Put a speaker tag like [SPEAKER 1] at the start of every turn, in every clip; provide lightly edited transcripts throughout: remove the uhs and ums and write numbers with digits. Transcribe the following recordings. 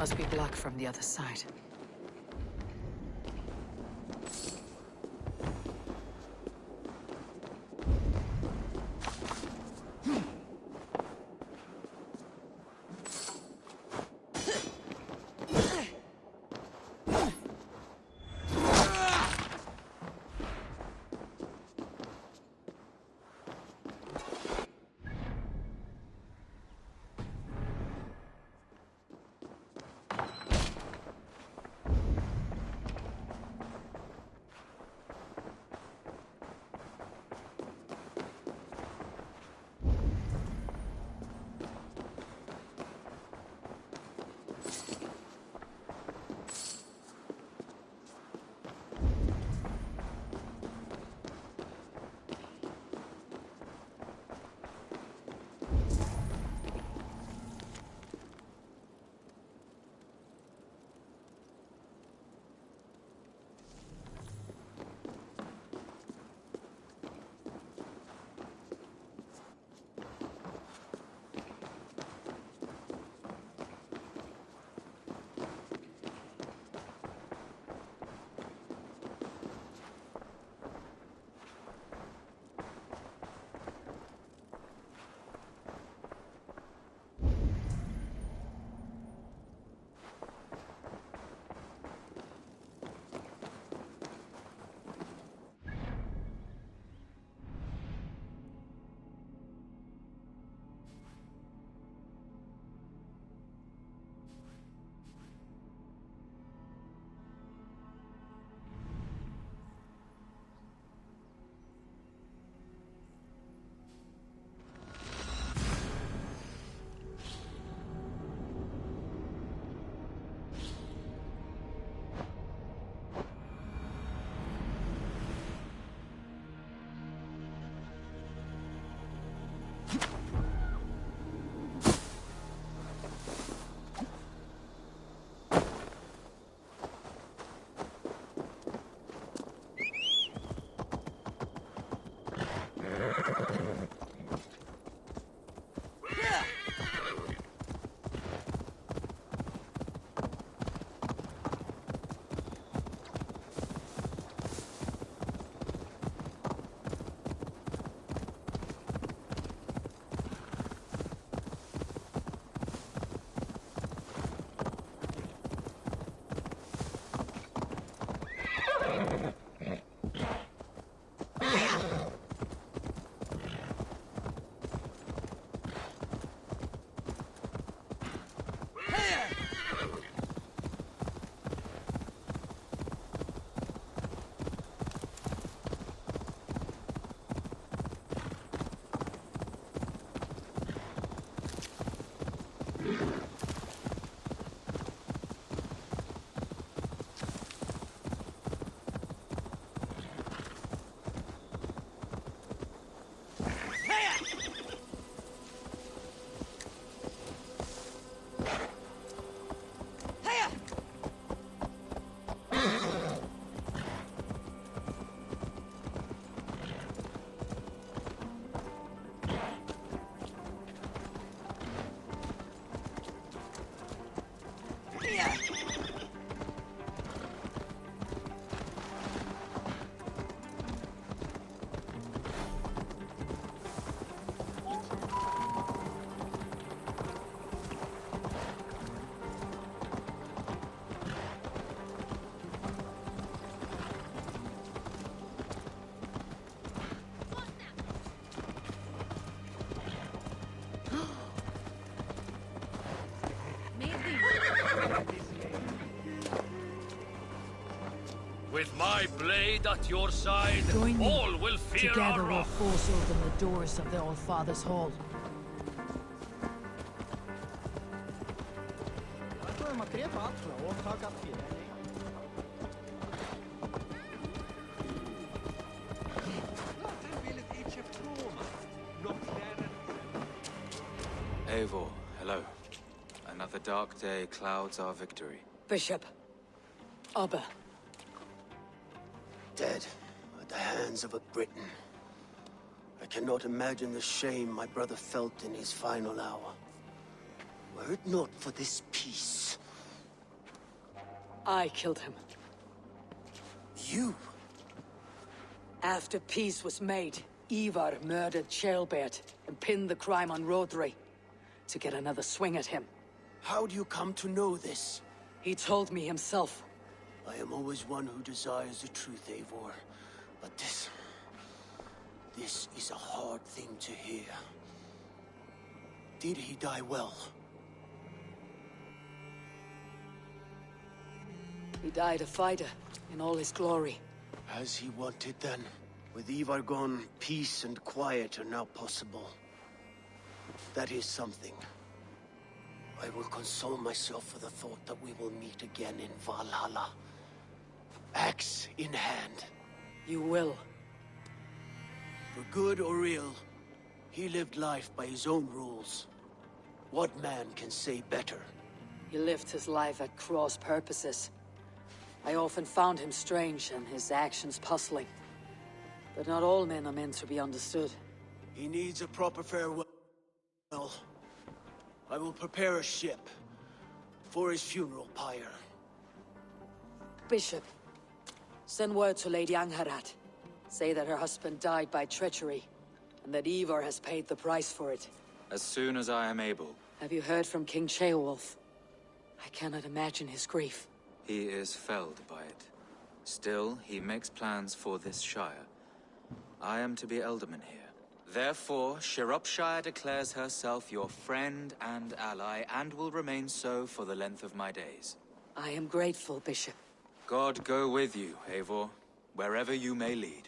[SPEAKER 1] Must be black from the other side.
[SPEAKER 2] With my blade at your side,
[SPEAKER 1] Join me.
[SPEAKER 2] all will fear our
[SPEAKER 1] Together we'll
[SPEAKER 2] wrath.
[SPEAKER 1] force open the doors of the All-Father's Hall.
[SPEAKER 3] Eivor, hello. Another dark day clouds our victory.
[SPEAKER 1] Bishop. Abba.
[SPEAKER 4] Dead at the hands of a Briton. I cannot imagine the shame my brother felt in his final hour. Were it not for this peace,
[SPEAKER 1] I killed him.
[SPEAKER 4] You?
[SPEAKER 1] After peace was made, Ivar murdered Ceolbert and pinned the crime on Rodri to get another swing at him.
[SPEAKER 4] How do you come to know this?
[SPEAKER 1] He told me himself.
[SPEAKER 4] I am always one who desires the truth, Eivor. But this is a hard thing to hear. Did he die well?
[SPEAKER 1] He died a fighter in all his glory.
[SPEAKER 4] As he wanted then. With Ivar gone, peace and quiet are now possible. That is something. I will console myself with the thought that we will meet again in Valhalla. Axe in hand.
[SPEAKER 1] You will.
[SPEAKER 4] For good or ill, he lived life by his own rules. What man can say better?
[SPEAKER 1] He lived his life at cross purposes. I often found him strange and his actions puzzling. But not all men are meant to be understood.
[SPEAKER 4] He needs a proper farewell. I will prepare a ship for his funeral pyre.
[SPEAKER 1] Bishop, send word to Lady Angharad. Say that her husband died by treachery, and that Ivar has paid the price for it.
[SPEAKER 3] As soon as I am able.
[SPEAKER 1] Have you heard from King Ceolwulf? I cannot imagine his grief.
[SPEAKER 3] He is felled by it. Still, he makes plans for this shire. I am to be alderman here. Therefore, Shropshire declares herself your friend and ally, and will remain so for the length of my days.
[SPEAKER 1] I am grateful, Bishop.
[SPEAKER 3] God go with you, Eivor, wherever you may lead.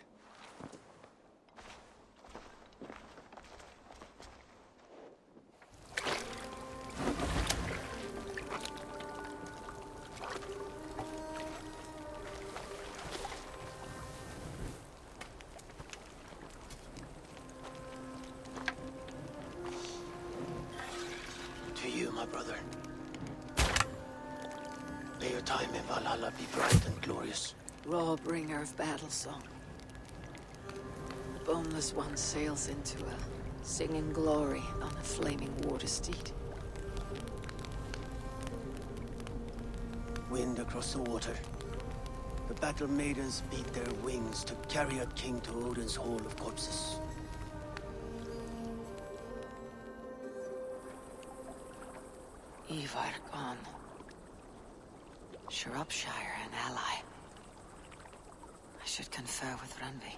[SPEAKER 4] To you, my brother. May your time in Valhalla be bright and glorious.
[SPEAKER 1] Raw bringer of battle song. The boneless one sails into a singing glory on a flaming water steed.
[SPEAKER 4] Wind across the water. The battle maidens beat their wings to carry a king to Odin's Hall of Corpses.
[SPEAKER 1] Ivar gone. Shropshire an ally. I should confer with Randvi.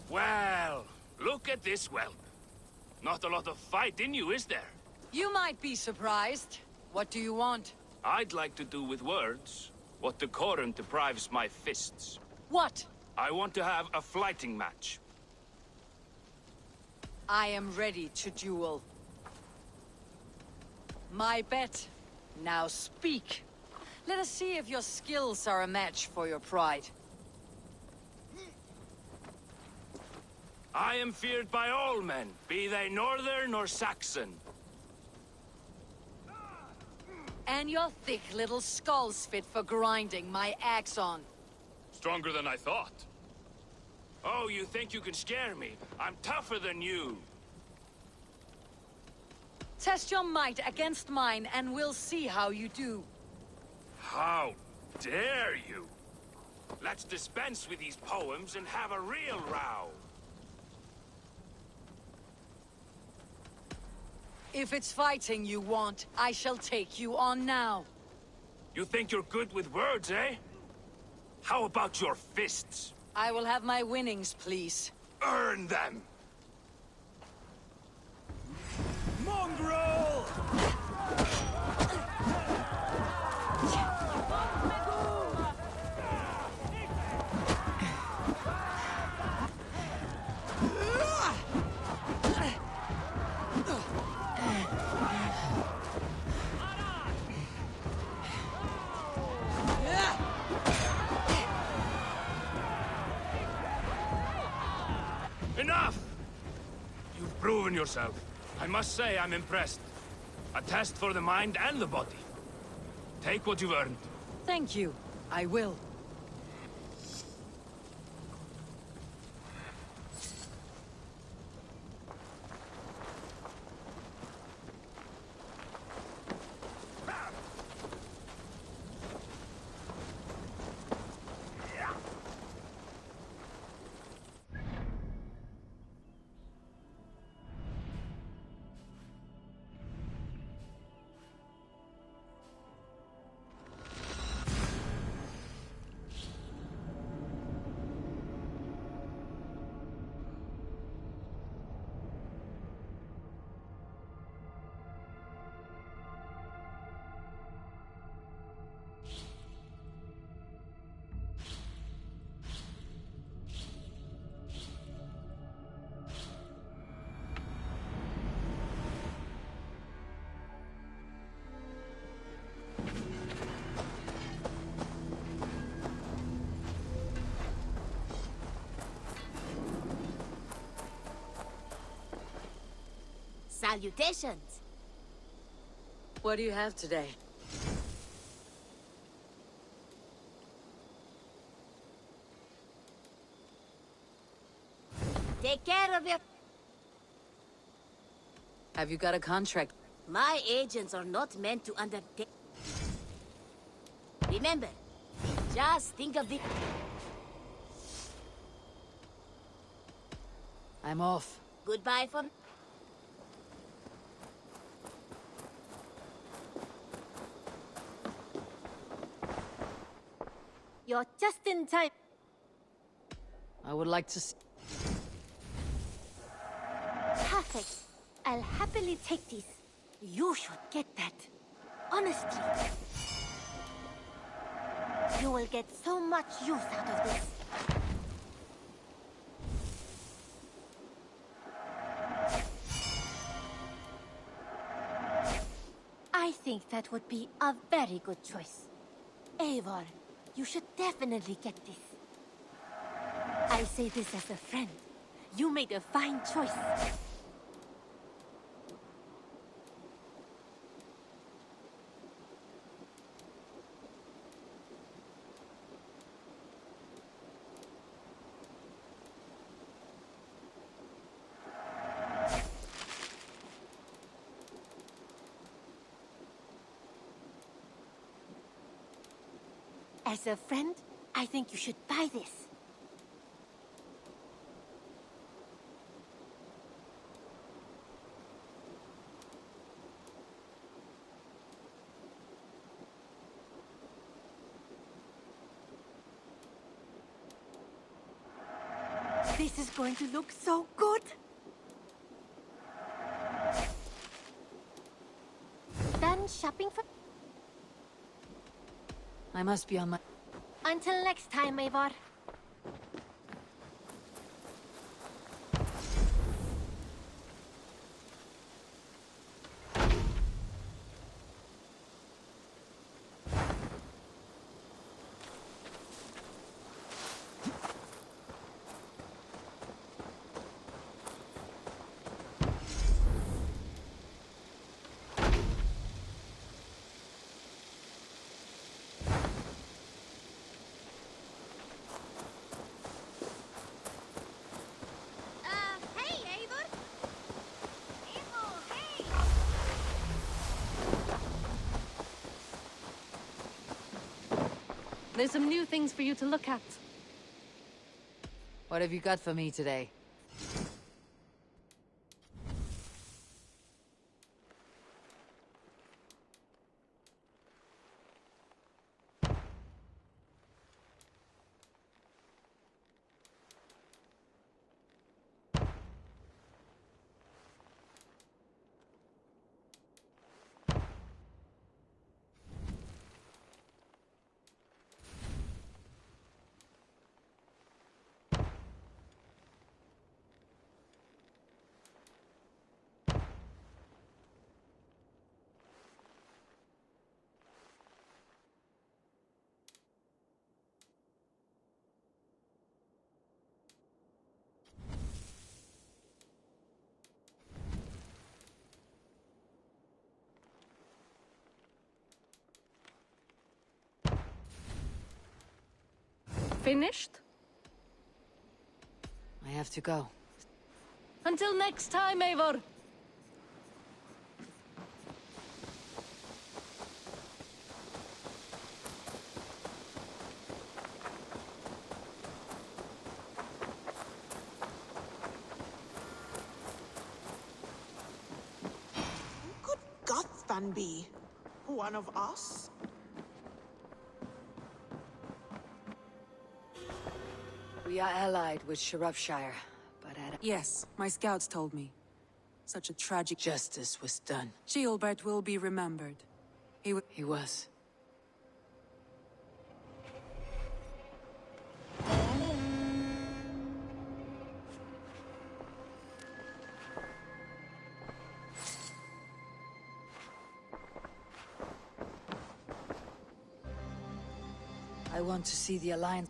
[SPEAKER 2] Well, look at this whelp. Not a lot of fight in you, is there?
[SPEAKER 1] You might be surprised. What do you want?
[SPEAKER 2] I'd like to do with words what the Coran deprives my fists.
[SPEAKER 1] What?
[SPEAKER 2] I want to have a flighting match.
[SPEAKER 1] I am ready to duel. My bet. Now speak. Let us see if your skills are a match for your pride.
[SPEAKER 2] I am feared by all men, be they Northern or Saxon.
[SPEAKER 1] And your thick little skull's fit for grinding my axe on.
[SPEAKER 2] Stronger than I thought. Oh, you think you can scare me? I'm tougher than you.
[SPEAKER 1] Test your might against mine, and we'll see how you do.
[SPEAKER 2] How dare you? Let's dispense with these poems and have a real row.
[SPEAKER 1] If it's fighting you want, I shall take you on now.
[SPEAKER 2] You think you're good with words, eh? How about your fists?
[SPEAKER 1] I will have my winnings, please.
[SPEAKER 2] Earn them! Mongrel! Enough! You've proven yourself. I must say I'm impressed. A test for the mind and the body. Take what you've earned.
[SPEAKER 1] Thank you. I will.
[SPEAKER 5] Salutations!
[SPEAKER 1] What do you have today?
[SPEAKER 5] Take care of your...
[SPEAKER 1] Have you got a contract?
[SPEAKER 5] My agents are not meant to undertake... Remember, just think of the...
[SPEAKER 1] I'm off.
[SPEAKER 5] Goodbye for... You're just in time.
[SPEAKER 1] I would like to see...
[SPEAKER 5] Perfect. I'll happily take this. You should get that. Honestly. You will get so much use out of this. I think that would be a very good choice. Eivor, you should definitely get this. I say this as a friend. You made a fine choice. As a friend, I think you should buy this. This is going to look so good! Done shopping for...
[SPEAKER 1] I must be on my...
[SPEAKER 5] Until next time, Eivor. There's some new things for you to look at.
[SPEAKER 1] What have you got for me today?
[SPEAKER 5] Finished?
[SPEAKER 1] I have to go.
[SPEAKER 5] Until next time, Eivor!
[SPEAKER 6] Could Gothvan be one of us?
[SPEAKER 1] We are allied with Shropshire, but at
[SPEAKER 7] Yes, my scouts told me. Such a tragic...
[SPEAKER 1] justice was done.
[SPEAKER 7] Gilbert will be remembered.
[SPEAKER 1] He was. I want to see the Alliance.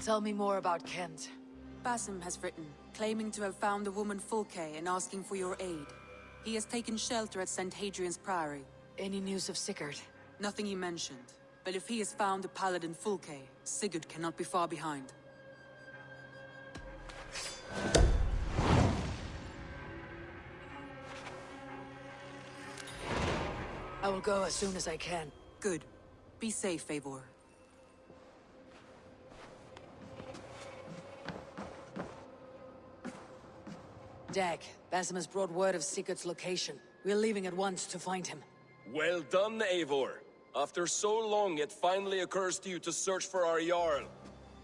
[SPEAKER 1] Tell me more about Kent.
[SPEAKER 7] Basim has written, claiming to have found the woman Fulke and asking for your aid. He has taken shelter at St. Hadrian's Priory.
[SPEAKER 1] Any news of Sigurd?
[SPEAKER 7] Nothing he mentioned. But if he has found the paladin Fulke, Sigurd cannot be far behind.
[SPEAKER 1] I will go as soon as I can.
[SPEAKER 7] Good. Be safe, Eivor.
[SPEAKER 1] Dag, Basim has brought word of Sigurd's location. We're leaving at once to find him.
[SPEAKER 8] Well done, Eivor. After so long, it finally occurs to you to search for our Jarl.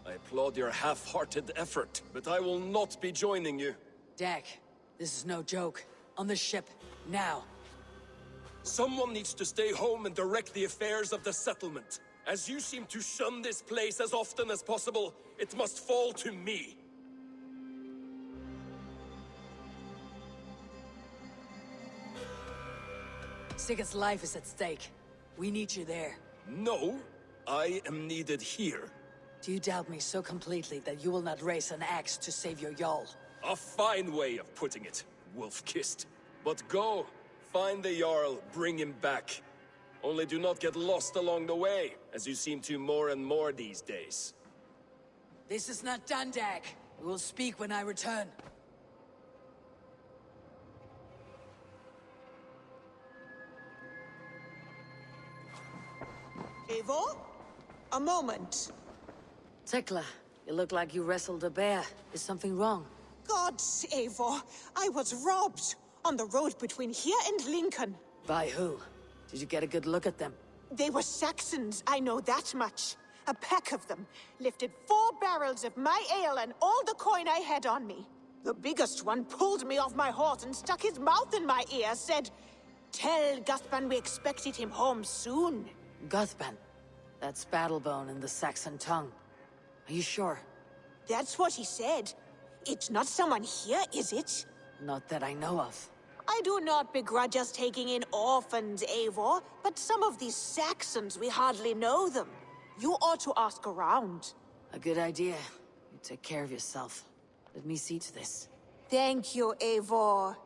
[SPEAKER 8] I applaud your half-hearted effort, but I will not be joining you.
[SPEAKER 1] Dag, this is no joke. On the ship, now.
[SPEAKER 8] Someone needs to stay home and direct the affairs of the settlement. As you seem to shun this place as often as possible, it must fall to me.
[SPEAKER 1] Sigurd's life is at stake. We need you there.
[SPEAKER 8] No, I am needed here.
[SPEAKER 1] Do you doubt me so completely that you will not raise an axe to save your Jarl?
[SPEAKER 8] A fine way of putting it, wolf-kissed. But go, find the Jarl, bring him back. Only do not get lost along the way, as you seem to more and more these days.
[SPEAKER 1] This is not done, Dag. We will speak when I return.
[SPEAKER 6] Eivor? A moment.
[SPEAKER 1] Tekla, you look like you wrestled a bear. Is something wrong?
[SPEAKER 6] Gods, Eivor, I was robbed on the road between here and Lincoln.
[SPEAKER 1] By who? Did you get a good look at them?
[SPEAKER 6] They were Saxons, I know that much. A pack of them lifted 4 barrels of my ale and all the coin I had on me. The biggest one pulled me off my horse and stuck his mouth in my ear, said, "Tell Guthban we expected him home soon."
[SPEAKER 1] Guthban. That's Battlebone in the Saxon tongue. Are you sure?
[SPEAKER 6] That's what he said. It's not someone here, is it?
[SPEAKER 1] Not that I know of.
[SPEAKER 6] I do not begrudge us taking in orphans, Eivor, but some of these Saxons, we hardly know them. You ought to ask around.
[SPEAKER 1] A good idea. You take care of yourself. Let me see to this.
[SPEAKER 6] Thank you, Eivor.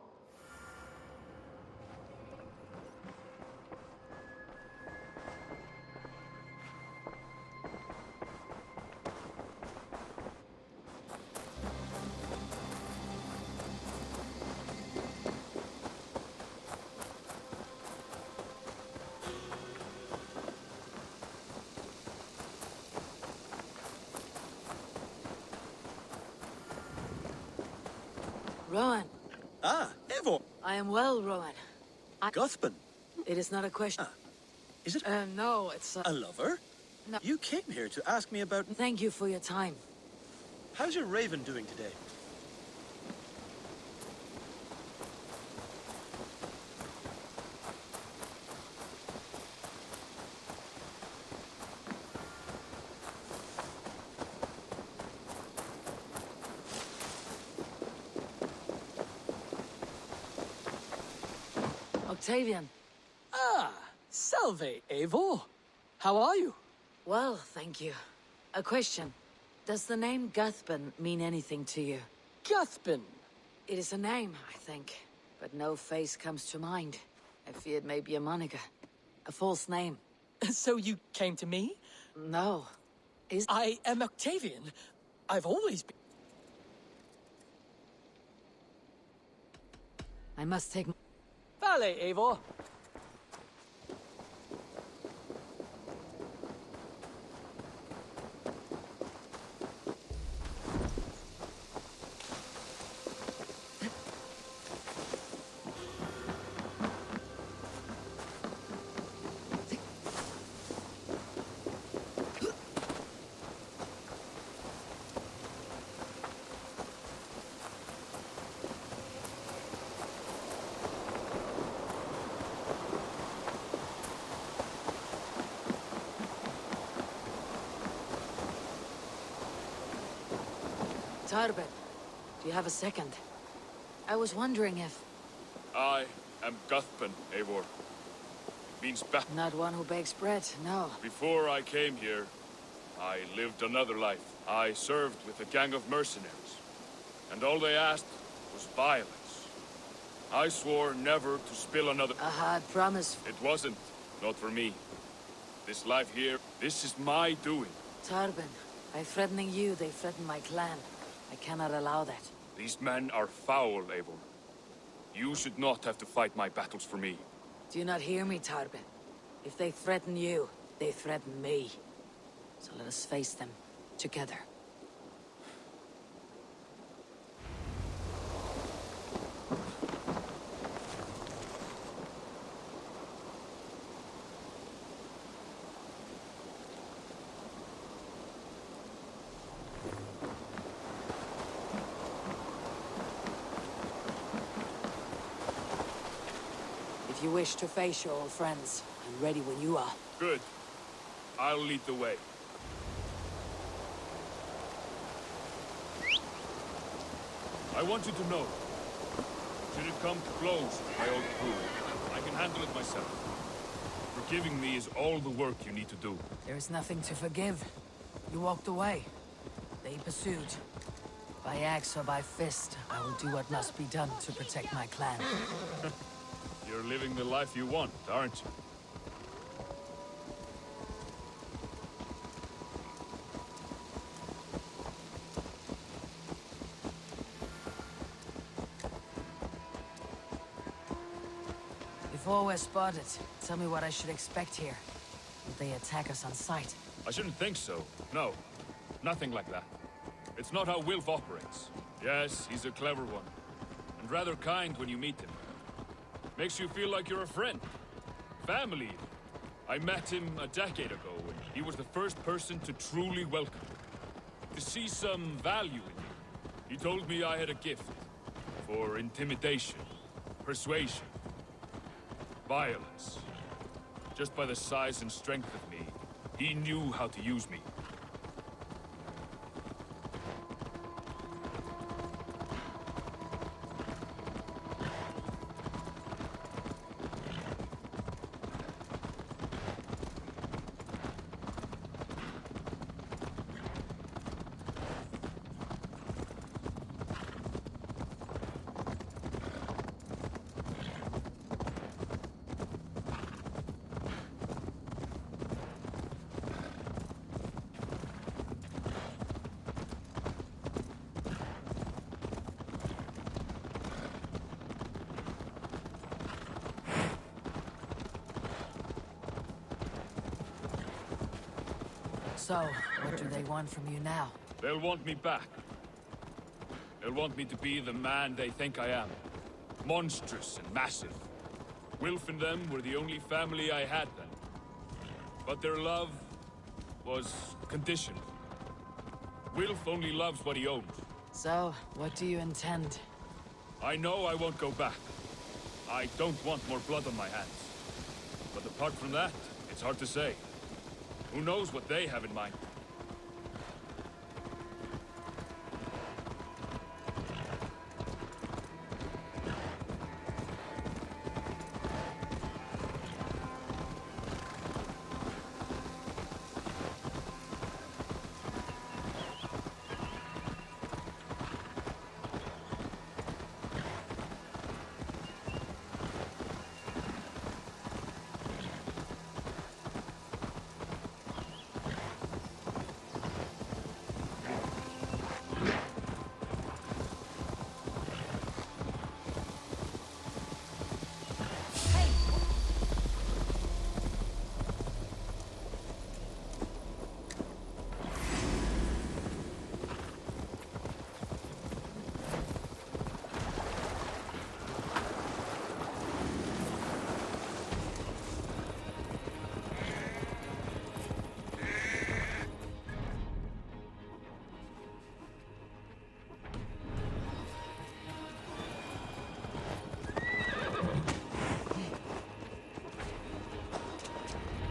[SPEAKER 1] Rowan,
[SPEAKER 9] Ah, Eivor.
[SPEAKER 1] I am well, Rowan.
[SPEAKER 9] Guthman.
[SPEAKER 1] It is not a question.
[SPEAKER 9] Is it
[SPEAKER 1] No, it's...
[SPEAKER 9] a lover?
[SPEAKER 1] No.
[SPEAKER 9] You came here to ask me about...
[SPEAKER 1] Thank you for your time.
[SPEAKER 9] How's your raven doing today?
[SPEAKER 1] Octavian.
[SPEAKER 10] Ah, salve, Eivor. How are you?
[SPEAKER 1] Well, thank you. A question. Does the name Guthban mean anything to you?
[SPEAKER 10] Guthban.
[SPEAKER 1] It is a name, I think. But no face comes to mind. I feared maybe a moniker. A false name.
[SPEAKER 10] So you came to me?
[SPEAKER 1] No.
[SPEAKER 10] I am Octavian. I've always been...
[SPEAKER 1] I must take...
[SPEAKER 10] Vale, Eivor.
[SPEAKER 1] Tarbet, do you have a second? I was wondering if...
[SPEAKER 2] I am Guthban, Eivor. It means back.
[SPEAKER 1] Not one who bakes bread, no.
[SPEAKER 2] Before I came here, I lived another life. I served with a gang of mercenaries. And all they asked was violence. I swore never to spill another...
[SPEAKER 1] A hard promise.
[SPEAKER 2] It wasn't. Not for me. This life here, this is my doing.
[SPEAKER 1] Tarbin, by threatening you, they threaten my clan. I cannot allow that.
[SPEAKER 2] These men are foul, Eivor. You should not have to fight my battles for me.
[SPEAKER 1] Do you not hear me, Tarbin? If they threaten you, they threaten me. So let us face them together. If you wish to face your old friends, I'm ready when you are.
[SPEAKER 2] Good. I'll lead the way. I want you to know, should it come to blows with my old crew, I can handle it myself. Forgiving me is all the work you need to do.
[SPEAKER 1] There is nothing to forgive. You walked away. They pursued. By axe or by fist, I will do what must be done to protect my clan.
[SPEAKER 2] You're living the life you want, aren't you?
[SPEAKER 1] Before we're spotted, tell me what I should expect here. Would they attack us on sight?
[SPEAKER 2] I shouldn't think so. No. Nothing like that. It's not how Wilf operates. Yes, he's a clever one. And rather kind when you meet him. Makes you feel like you're a friend. Family. I met him a decade ago, and he was the first person to truly welcome me. To see some value in me. He told me I had a gift. For intimidation. Persuasion. Violence. Just by the size and strength of me, he knew how to use me.
[SPEAKER 1] So, what do they want from you now?
[SPEAKER 2] They'll want me back. They'll want me to be the man they think I am. Monstrous and massive. Wilf and them were the only family I had then. But their love was conditional. Wilf only loves what he owns.
[SPEAKER 1] So, what do you intend?
[SPEAKER 2] I know I won't go back. I don't want more blood on my hands. But apart from that, it's hard to say. Who knows what they have in mind?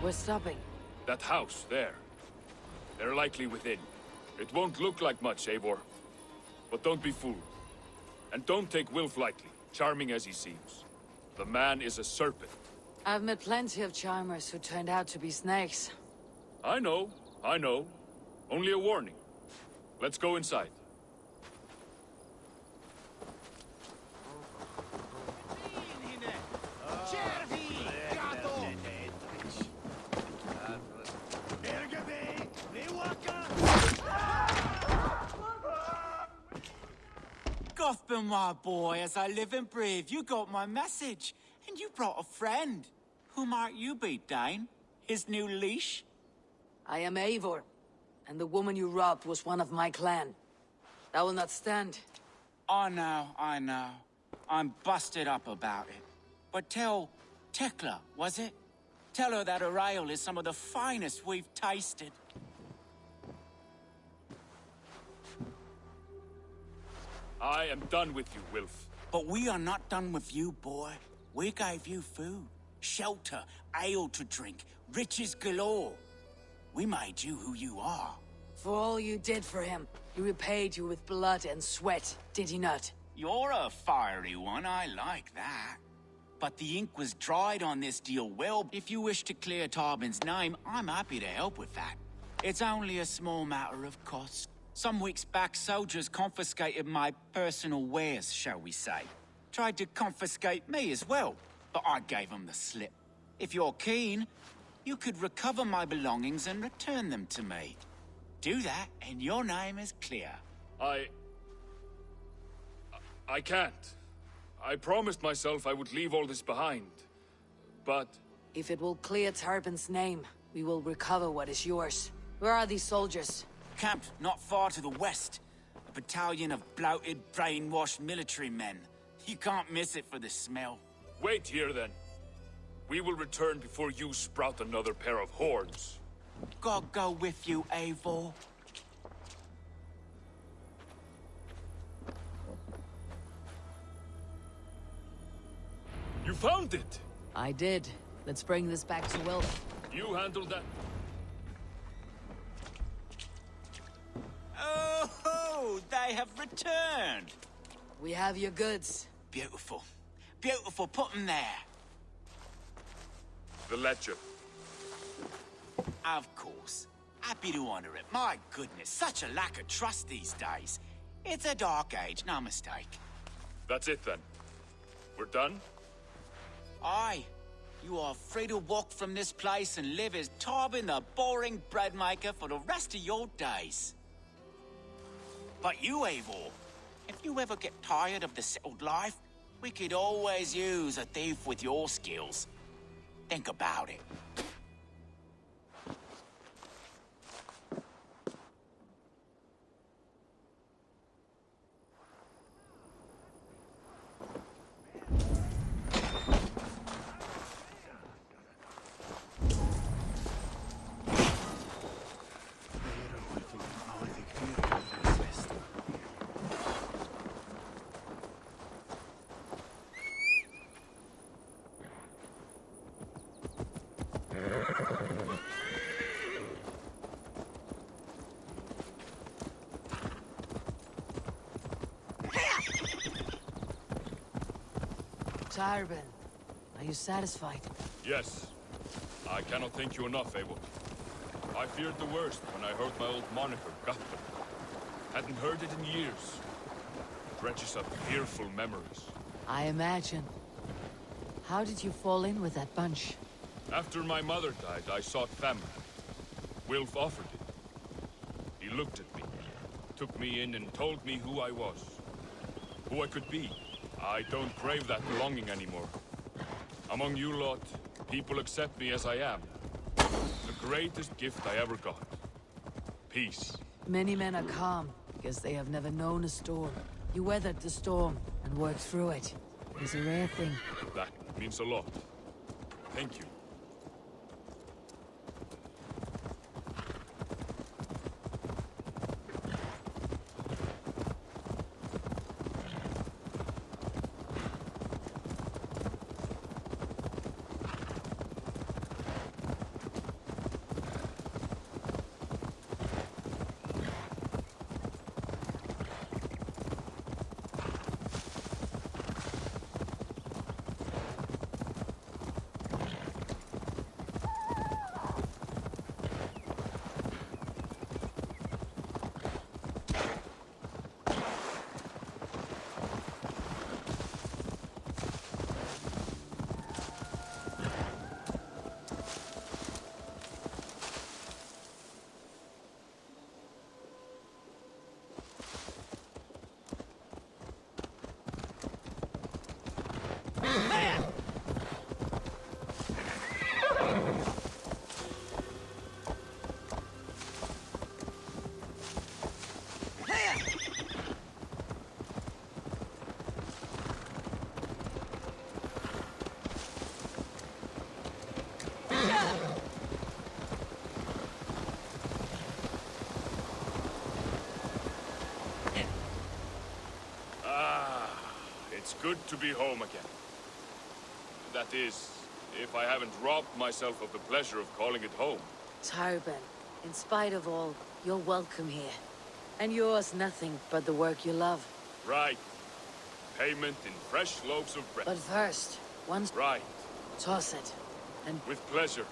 [SPEAKER 1] We're stopping.
[SPEAKER 2] That house, there. They're likely within. It won't look like much, Eivor. But don't be fooled. And don't take Wilf lightly, charming as he seems. The man is a serpent.
[SPEAKER 1] I've met plenty of charmers who turned out to be snakes.
[SPEAKER 2] I know. Only a warning. Let's go inside.
[SPEAKER 11] Gothman, my boy, as I live and breathe, you got my message. And you brought a friend. Who might you be, Dane? His new leash?
[SPEAKER 1] I am Eivor, and the woman you robbed was one of my clan. That will not stand.
[SPEAKER 11] I know. I'm busted up about it. But tell Tekla, was it? Tell her that her ale is some of the finest we've tasted.
[SPEAKER 2] I am done with you, Wilf.
[SPEAKER 11] But we are not done with you, boy. We gave you food, shelter, ale to drink, riches galore. We made you who you are.
[SPEAKER 1] For all you did for him, he repaid you with blood and sweat, did he not?
[SPEAKER 11] You're a fiery one, I like that. But the ink was dried on this deal well. If you wish to clear Tarbin's name, I'm happy to help with that. It's only a small matter of cost. Some weeks back, soldiers confiscated my personal wares, shall we say. Tried to confiscate me as well, but I gave them the slip. If you're keen, you could recover my belongings and return them to me. Do that, and your name is clear.
[SPEAKER 2] I can't. I promised myself I would leave all this behind. But...
[SPEAKER 1] If it will clear Tarbin's name, we will recover what is yours. Where are these soldiers?
[SPEAKER 11] Camped not far to the west. A battalion of bloated, brainwashed military men. You can't miss it for the smell.
[SPEAKER 2] Wait here, then. We will return before you sprout another pair of horns.
[SPEAKER 11] God go with you, Eivor.
[SPEAKER 2] You found it!
[SPEAKER 1] I did. Let's bring this back to Wilf.
[SPEAKER 2] You handled that.
[SPEAKER 11] Oh, they have returned.
[SPEAKER 1] We have your goods.
[SPEAKER 11] Beautiful. Beautiful, put them there.
[SPEAKER 2] The ledger.
[SPEAKER 11] Of course. Happy to honor it. My goodness, such a lack of trust these days. It's a dark age, no mistake.
[SPEAKER 2] That's it, then. We're done?
[SPEAKER 11] Aye. You are free to walk from this place and live as Tarbin the boring bread maker for the rest of your days. But you, Eivor, if you ever get tired of the settled life, we could always use a thief with your skills. Think about it.
[SPEAKER 1] Tyrben, are you satisfied?
[SPEAKER 2] Yes. I cannot thank you enough, Eivor. I feared the worst when I heard my old moniker, Guthrum. Hadn't heard it in years. Dredges up fearful memories.
[SPEAKER 1] I imagine. How did you fall in with that bunch?
[SPEAKER 2] After my mother died, I sought family. Wilf offered it. He looked at me, took me in and told me who I was. Who I could be. I don't crave that belonging anymore. Among you lot, people accept me as I am. The greatest gift I ever got. Peace.
[SPEAKER 1] Many men are calm, because they have never known a storm. You weathered the storm, and worked through it. It is a rare thing.
[SPEAKER 2] That means a lot. Thank you. It's good to be home again. That is, if I haven't robbed myself of the pleasure of calling it home.
[SPEAKER 1] Tyrben, in spite of all, you're welcome here. And yours nothing but the work you love.
[SPEAKER 2] Right. Payment in fresh loaves of bread.
[SPEAKER 1] But first, once...
[SPEAKER 2] Right.
[SPEAKER 1] Toss it, and...
[SPEAKER 2] With pleasure.